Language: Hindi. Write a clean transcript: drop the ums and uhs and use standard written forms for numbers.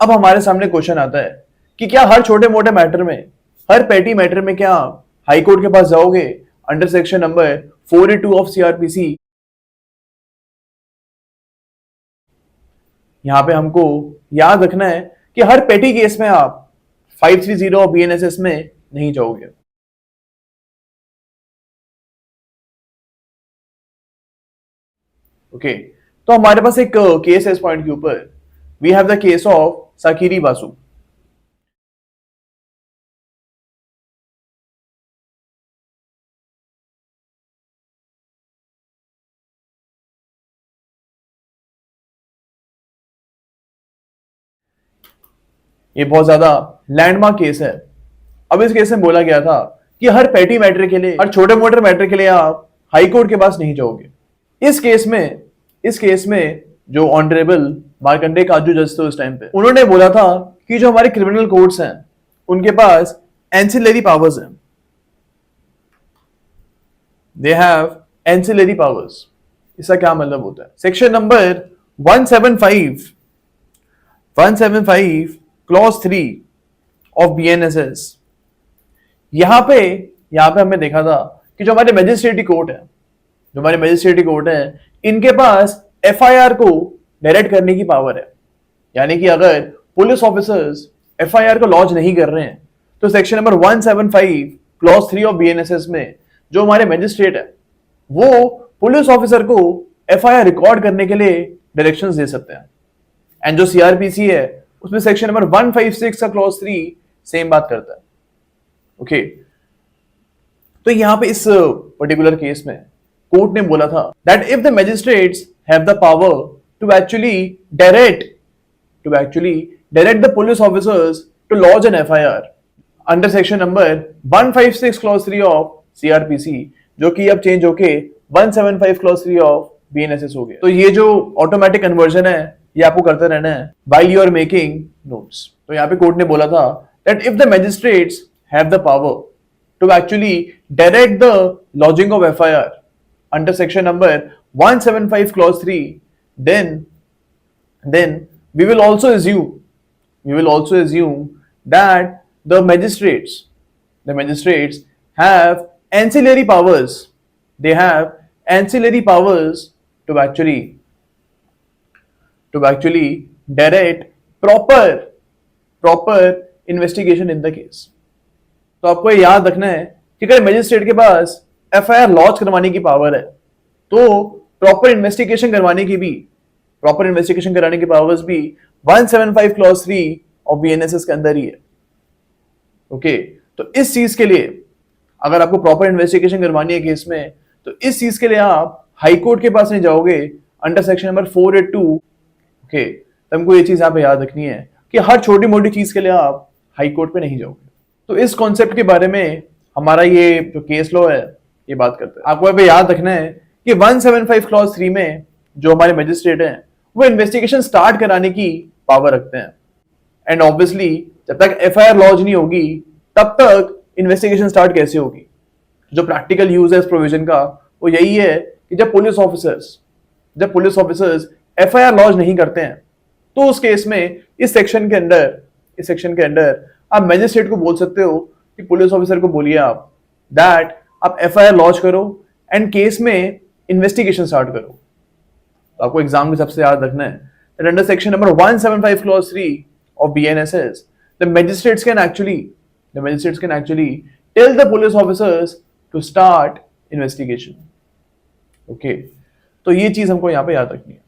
अब हमारे सामने क्वेश्चन आता है कि क्या हर छोटे मोटे मैटर में, हर पेटी मैटर में क्या आप हाई कोर्ट के पास जाओगे under section number 482 of CrPC. यहां पे हमको याद रखना है कि हर पेटी केस में आप 530 और बीएनएसएस में नहीं जाओगे। ओके, तो हमारे पास एक केस है इस पॉइंट के ऊपर। We have the case of Sakiri Basu. ये बहुत ज्यादा लैंडमार्क केस है। अब इस केस में बोला गया था कि हर पेटी मैटर के लिए, हर छोटे मोटे मैटर के लिए आप हाई कोर्ट के पास नहीं जाओगे। इस केस में जो ऑनरेबल मार्कंडे काजू जज थे उस टाइम पे, उन्होंने बोला था कि जो हमारे क्रिमिनल कोर्ट्स हैं उनके पास एंसिलरी पावर्स हैं। They have ancillary powers. इसका क्या मतलब होता है? Section number 175 clause 3 of BNSS. यहां पे हमने देखा था कि जो हमारे मजिस्ट्रेटी कोर्ट है इनके पास एफआईआर को डायरेक्ट करने की पावर है। यानी कि अगर पुलिस ऑफिसर्स एफआईआर को लॉन्च नहीं कर रहे हैं तो section number 175 clause 3 of BNSS में जो हमारे मजिस्ट्रेट है वो पुलिस ऑफिसर को एफआईआर रिकॉर्ड करने के लिए डायरेक्शंस दे सकते हैं। एंड जो सीआरपीसी है उसमें सेक्शन नंबर 156 का क्लॉज 3 सेम बात करता है। ओके, तो यहां पे इस पर्टिकुलर केस में कोर्ट ने बोला था that if the magistrates have the power to actually direct the police officers to launch an FIR under section number 156 clause 3 of CrPC, जो कि अब चेंज होके 175 क्लॉज 3 ऑफ बीएनएसएस हो गया। तो ये जो ऑटोमेटिक कन्वर्जन है ये आपको करते रहना है while you are making notes। तो यहाँ पे कोर्ट ने बोला था that if the magistrates have the power to actually direct the lodging of FIR under section number 175 clause 3, then we will also assume that the magistrates have ancillary powers. They have ancillary powers to actually direct proper investigation in the case। तो आपको याद रखना है कि अगर मजिस्ट्रेट के पास एफआईआर लॉन्च करवाने की पावर है तो प्रॉपर इन्वेस्टिगेशन कराने की पावर्स भी 175 क्लॉज 3 ऑफ बीएनएसएस के अंदर ही है। ओके, तो इस चीज के लिए अगर आपको प्रॉपर इन्वेस्टिगेशन करवानी है केस में तो इस चीज के लिए आप हाई कोर्ट के पास नहीं जाओगे अंडर सेक्शन नंबर 482। ओके, तो हमको ये चीज यहाँ पे याद रखनी है कि हर छोटी मोटी चीज के लिए आप हाई कोर्ट पे नहीं जाओगे। तो इस कॉन्सेप्ट के बारे में हमारा ये जो केस लॉ है ये बात करता है। आपको यहाँ पे याद रखना है कि 175 क्लॉज 3 में जो हमारे मजिस्ट्रेट हैं वो इन्वेस्टिगेशन स्टार्ट कराने की पावर रखते हैं। एंड ऑब्वियसली जब तक एफआईआर लॉन्च नहीं होगी तब तक इन्वेस्टिगेशन स्टार्ट कैसे होगी? जो प्रैक्टिकल यूज है इस प्रोविजन का वो यही है कि जब पुलिस ऑफिसर्स एफआईआर लॉन्च नहीं करते हैं तो उस केस में इस सेक्शन के अंडर आप मजिस्ट्रेट को बोल सकते हो कि पुलिस ऑफिसर को बोलिए आप दैट आप एफआईआर लॉन्च करो एंड केस में इन्वेस्टिगेशन स्टार्ट करो। तो आपको एग्जाम के सबसे याद रखना है that under section number 175 clause 3 of BNSS the magistrates can actually tell the police officers to start investigation। Okay, तो ये चीज हमको यहाँ पे याद रखनी है।